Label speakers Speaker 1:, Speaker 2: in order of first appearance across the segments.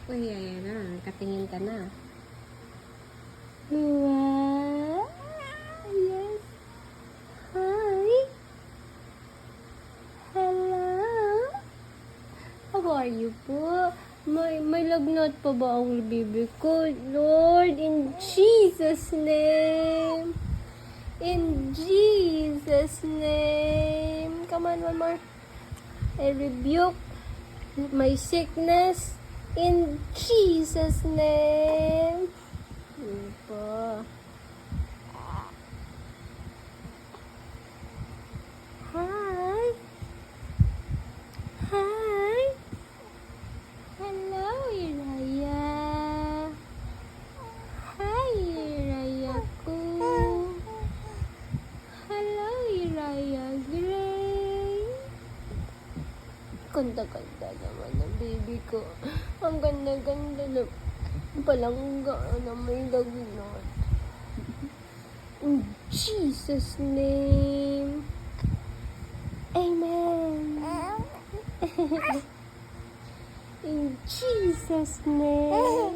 Speaker 1: Uy, ayan na. Katingin ka na.
Speaker 2: Wow. Yes. Hi. Hello. How are you po? May lagnat pa ba ang bibig ko? Lord, in Jesus' name. In Jesus' name. Come on, one more. I rebuke my sickness in Jesus' name. Yun po. Hi. Hi. Hello, Iraya. Hi, Iraya ko. Hello, Iraya Gray. Ganda-ganda naman ang baby ko. Ang ganda-ganda na palangga na may lagnat. In Jesus' name. Amen. In Jesus' name.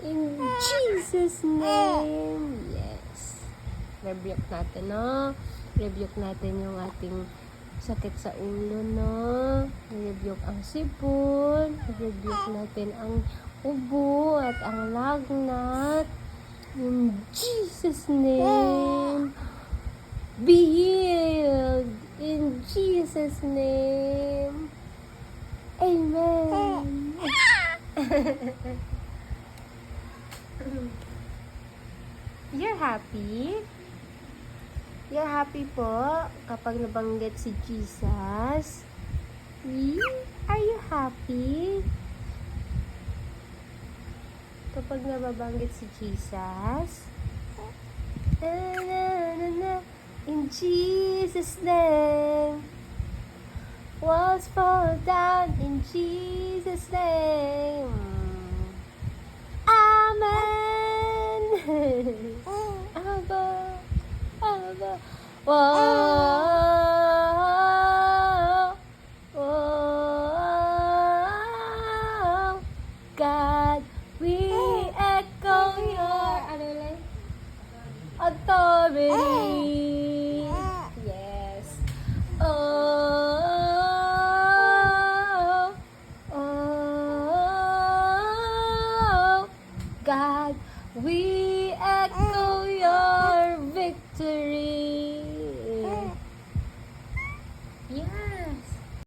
Speaker 2: In Jesus' name. Yes. Rebuke natin, no? Rebuke natin yung ating sakit sa ulo, no? Rebuke ang sipon. Rebuke natin ang ubo at ang lagnat. In Jesus' name. Be healed. In Jesus' name. Amen. You're happy? You're happy po kapag nabanggit si Jesus? Are you happy? Kapag nababanggit si Jesus? In Jesus' name. Walls fall down in Jesus' name. Amen. Abba. Wow.